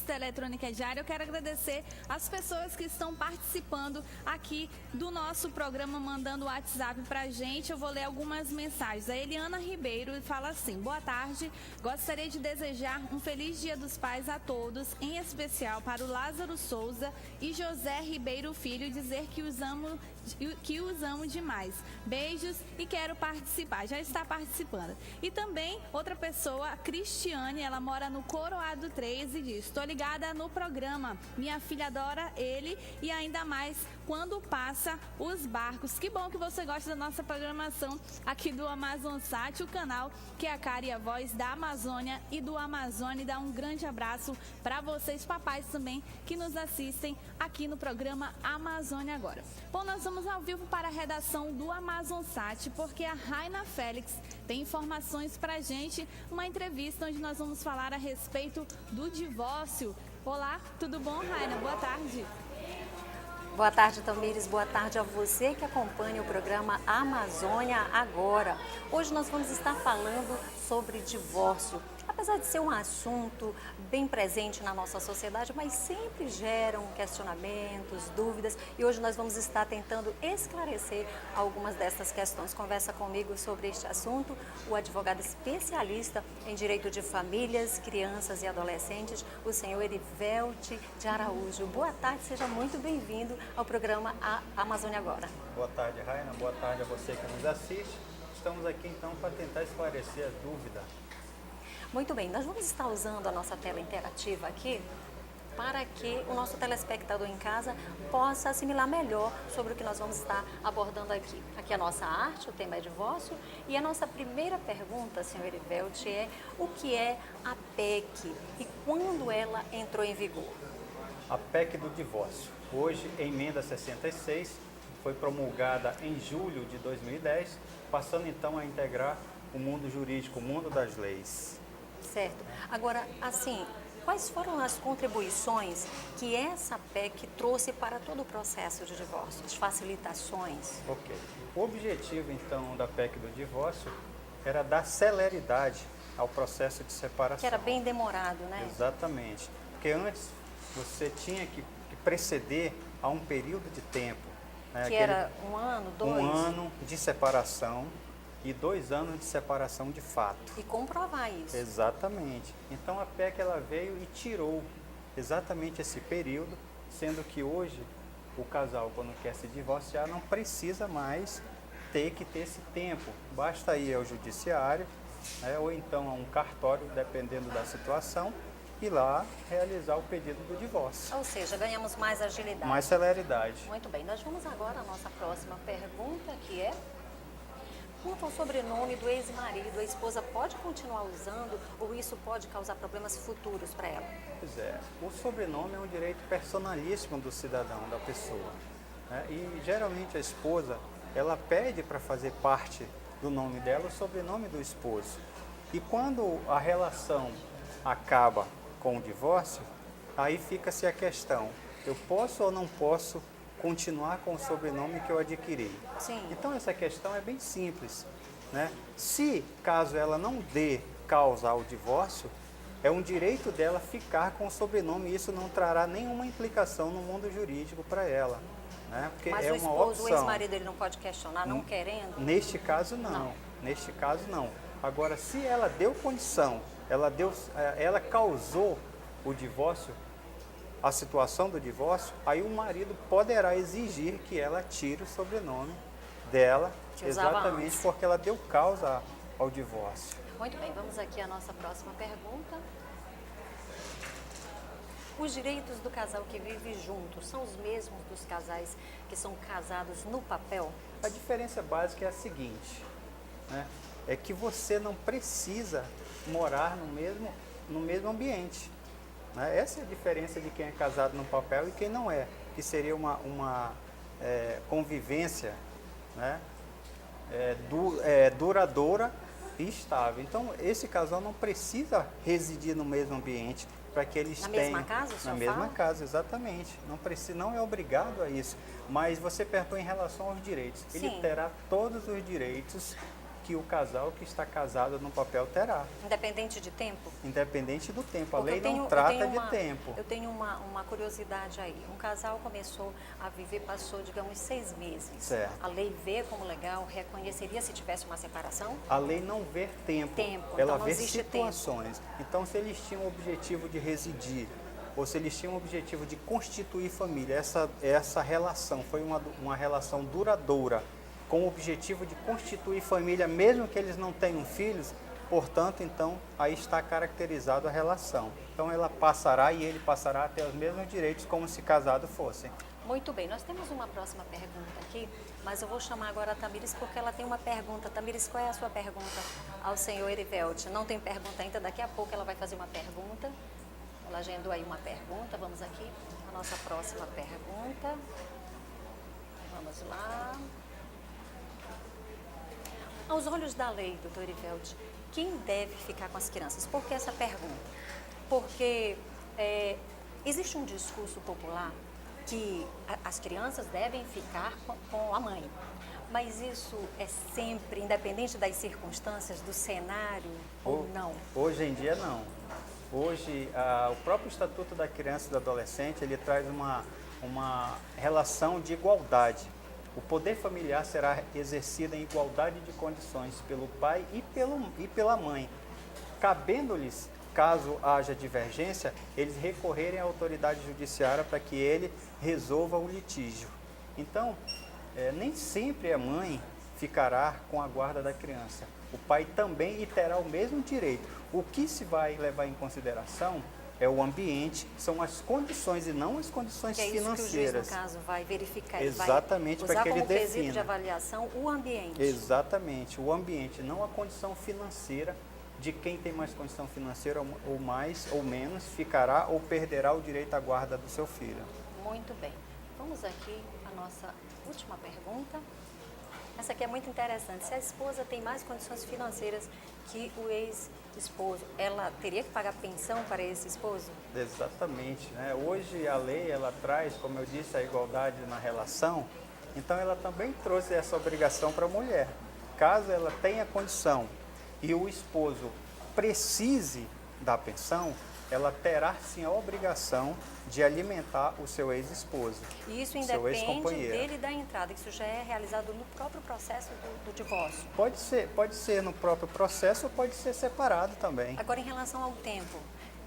da Eletrônica Diária. Eu quero agradecer as pessoas que estão participando aqui do nosso programa, mandando o WhatsApp pra gente. Eu vou ler algumas mensagens. A Eliana Ribeiro fala assim: boa tarde, gostaria de desejar um feliz Dia dos Pais a todos, em especial para o Lázaro Souza e José Ribeiro Filho, dizer que os amo demais. Beijos e quero participar. Já está participando. E também outra pessoa, a Cristiane, ela mora no Coroado 3 e diz: estou ligada no programa. Minha filha adora ele e ainda mais quando passa os barcos. Que bom que você gosta da nossa programação aqui do Amazonsat, o canal que é a cara e a voz da Amazônia e do Amazônia. Dá um grande abraço para vocês, papais também, que nos assistem aqui no programa Amazônia Agora. Bom, nós vamos ao vivo para a redação do Amazonsat, porque a Raina Félix tem informações pra gente, uma entrevista onde nós vamos falar a respeito do divórcio. Olá, tudo bom, Raina? Boa tarde. Boa tarde, Tamires. Boa tarde a você que acompanha o programa Amazônia Agora. Hoje nós vamos estar falando sobre divórcio. Apesar de ser um assunto bem presente na nossa sociedade, mas sempre geram questionamentos, dúvidas, e hoje nós vamos estar tentando esclarecer algumas dessas questões. Conversa comigo sobre este assunto o advogado especialista em direito de famílias, crianças e adolescentes, o senhor Erivelti de Araújo. Boa tarde, seja muito bem-vindo ao programa Amazônia Agora. Boa tarde, Raina. Boa tarde a você que nos assiste. Estamos aqui então para tentar esclarecer a dúvida. Muito bem, nós vamos estar usando a nossa tela interativa aqui para que o nosso telespectador em casa possa assimilar melhor sobre o que nós vamos estar abordando aqui. Aqui é a nossa arte, o tema é divórcio, e a nossa primeira pergunta, senhor Erivelti, é o que é a PEC e quando ela entrou em vigor? A PEC do divórcio. Hoje, emenda 66, foi promulgada em julho de 2010, passando então a integrar o mundo jurídico, o mundo das leis. Certo. Agora, assim, quais foram as contribuições que essa PEC trouxe para todo o processo de divórcio, as facilitações? Ok. O objetivo, então, da PEC do divórcio era dar celeridade ao processo de separação. Que era bem demorado, né? Exatamente. Porque antes você tinha que preceder a um período de tempo. Né? Que era um ano, 2? Um ano de separação e 2 anos de separação de fato. E comprovar isso. Exatamente. Então a PEC ela veio e tirou exatamente esse período, sendo que hoje o casal, quando quer se divorciar, não precisa mais ter esse tempo. Basta ir ao judiciário, né, ou então a um cartório, dependendo da situação, e lá realizar o pedido do divórcio. Ou seja, ganhamos mais agilidade. Mais celeridade. Muito bem, nós vamos agora à nossa próxima pergunta, que é: quanto ao sobrenome do ex-marido, a esposa pode continuar usando ou isso pode causar problemas futuros para ela? Pois é, o sobrenome é um direito personalíssimo do cidadão, da pessoa. Né? E geralmente a esposa, ela pede para fazer parte do nome dela o sobrenome do esposo. E quando a relação acaba com o divórcio, aí fica-se a questão: eu posso ou não posso continuar com o sobrenome que eu adquiri? Sim. Então essa questão é bem simples, né? Se caso ela não dê causa ao divórcio, é um direito dela ficar com o sobrenome e isso não trará nenhuma implicação no mundo jurídico para ela, né? Porque mas é o uma esposo, opção. o ex-marido, ele não pode questionar, não querendo? Neste caso não. Neste caso não. Agora, se ela deu condição, ela causou o divórcio, a situação do divórcio, aí o marido poderá exigir que ela tire o sobrenome dela, exatamente porque ela deu causa ao divórcio. Muito bem, vamos aqui à nossa próxima pergunta. Os direitos do casal que vive junto são os mesmos dos casais que são casados no papel? A diferença básica é a seguinte, né? É que você não precisa morar no mesmo ambiente. Né? Essa é a diferença de quem é casado no papel e quem não é, que seria uma convivência, né? Duradoura e estável. Então, esse casal não precisa residir no mesmo ambiente para que eles tenham... Na mesma casa, o senhor Na mesma fala? casa, exatamente. Não é obrigado a isso. Mas você perguntou em relação aos direitos. Sim. Ele terá todos os direitos que o casal que está casado no papel terá. Independente de tempo? Independente do tempo. A Porque lei não trata de tempo. Eu tenho uma curiosidade aí. Um casal começou a viver, passou, digamos, 6 meses. Certo. A lei vê como legal, reconheceria se tivesse uma separação? A lei não vê tempo. Tempo, Ela então não vê existe situações. Então, se eles tinham o objetivo de residir, ou se eles tinham o objetivo de constituir família, essa relação foi uma relação duradoura, com o objetivo de constituir família, mesmo que eles não tenham filhos, portanto, então, aí está caracterizada a relação. Então, ela passará e ele passará a ter os mesmos direitos como se casado fossem. Muito bem, nós temos uma próxima pergunta aqui, mas eu vou chamar agora a Tamires porque ela tem uma pergunta. Tamires, qual é a sua pergunta ao senhor Erivelti? Não tem pergunta ainda, daqui a pouco ela vai fazer uma pergunta. Ela agendou aí uma pergunta, vamos aqui, a nossa próxima pergunta. Vamos lá. Aos olhos da lei, doutor Erivelti, quem deve ficar com as crianças? Por que essa pergunta? Porque existe um discurso popular que as crianças devem ficar com a mãe. Mas isso é sempre, independente das circunstâncias, do cenário ou não? Hoje em dia, não. Hoje, o próprio Estatuto da Criança e do Adolescente, ele traz uma relação de igualdade. O poder familiar será exercido em igualdade de condições pelo pai e pela mãe, cabendo-lhes, caso haja divergência, eles recorrerem à autoridade judiciária para que ele resolva o litígio. Então, nem sempre a mãe ficará com a guarda da criança. O pai também e terá o mesmo direito. O que se vai levar em consideração é o ambiente, são as condições e não as condições financeiras. Que o juiz, no caso, vai verificar. Exatamente, para que ele defina. Usar como quesito de avaliação o ambiente. Exatamente, o ambiente, não a condição financeira de quem tem mais condição financeira ou mais ou menos ficará ou perderá o direito à guarda do seu filho. Muito bem. Vamos aqui à nossa última pergunta. Essa aqui é muito interessante. Se a esposa tem mais condições financeiras que o ex-esposo, ela teria que pagar pensão para esse esposo? Exatamente, né? Hoje a lei, ela traz, como eu disse, a igualdade na relação, então ela também trouxe essa obrigação para a mulher. Caso ela tenha condição e o esposo precise da pensão, ela terá sim a obrigação de alimentar o seu ex-esposo. E isso independe dele da entrada, isso já é realizado no próprio processo do divórcio? Pode ser no próprio processo ou pode ser separado também. Agora, em relação ao tempo,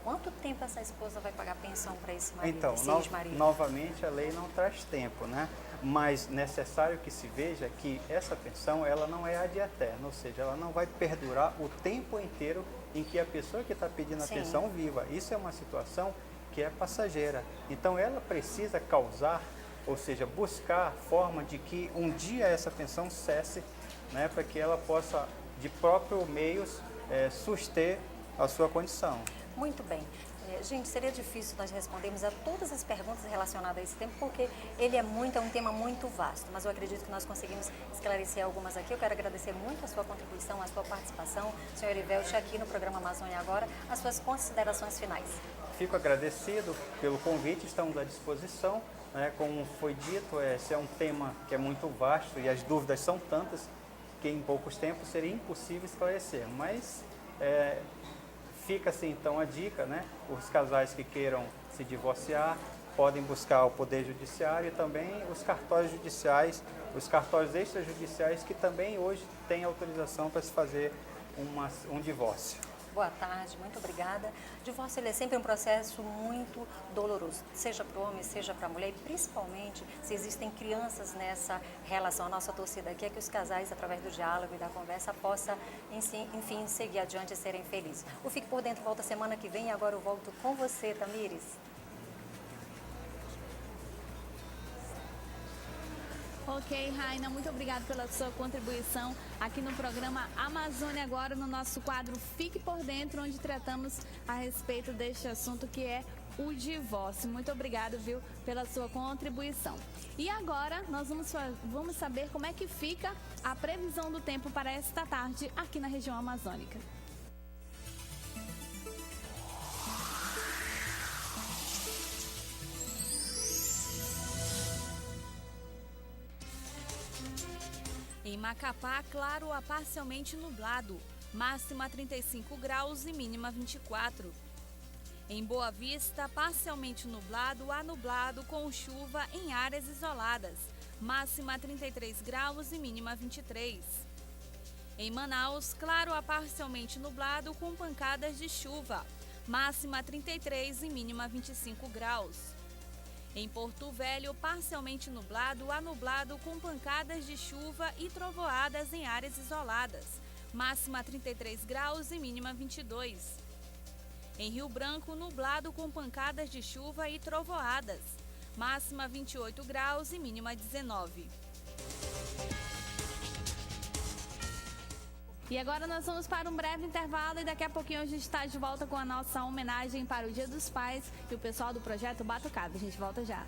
quanto tempo essa esposa vai pagar pensão para esse marido? Então, ex-marido? novamente, a lei não traz tempo, né? Mas necessário que se veja que essa pensão, ela não é ad eterno, ou seja, ela não vai perdurar o tempo inteiro em que a pessoa que está pedindo a pensão viva. Isso é uma situação que é passageira. Então, ela precisa causar, ou seja, buscar forma de que um dia essa pensão cesse, né, para que ela possa, de próprios meios, suster a sua condição. Muito bem. Gente, seria difícil nós respondermos a todas as perguntas relacionadas a esse tema, porque ele é um tema muito vasto, mas eu acredito que nós conseguimos esclarecer algumas aqui. Eu quero agradecer muito a sua contribuição, a sua participação, senhor Erivelti, aqui no programa Amazônia Agora, as suas considerações finais. Fico agradecido pelo convite, estamos à disposição. Né? Como foi dito, esse é um tema que é muito vasto e as dúvidas são tantas que em poucos tempos seria impossível esclarecer, mas fica assim então a dica, né? Os casais que queiram se divorciar podem buscar o Poder Judiciário e também os cartórios judiciais, os cartórios extrajudiciais que também hoje têm autorização para se fazer um divórcio. Boa tarde, muito obrigada. Divórcio ele é sempre um processo muito doloroso, seja para o homem, seja para a mulher, e principalmente se existem crianças nessa relação. A nossa torcida aqui é que os casais, através do diálogo e da conversa, possam, enfim, seguir adiante e serem felizes. O Fique por Dentro volta semana que vem e agora eu volto com você, Tamires. Ok, Raina, muito obrigada pela sua contribuição aqui no programa Amazônia Agora, no nosso quadro Fique por Dentro, onde tratamos a respeito deste assunto que é o divórcio. Muito obrigada, viu, pela sua contribuição. E agora nós vamos saber como é que fica a previsão do tempo para esta tarde aqui na região amazônica. Em Macapá, claro a parcialmente nublado, máxima 35 graus e mínima 24. Em Boa Vista, parcialmente nublado a nublado com chuva em áreas isoladas, máxima 33 graus e mínima 23. Em Manaus, claro a parcialmente nublado com pancadas de chuva, máxima 33 e mínima 25 graus. Em Porto Velho, parcialmente nublado a nublado com pancadas de chuva e trovoadas em áreas isoladas, máxima 33 graus e mínima 22. Em Rio Branco, nublado com pancadas de chuva e trovoadas, máxima 28 graus e mínima 19. E agora nós vamos para um breve intervalo e daqui a pouquinho a gente está de volta com a nossa homenagem para o Dia dos Pais e o pessoal do projeto Batucada. A gente volta já.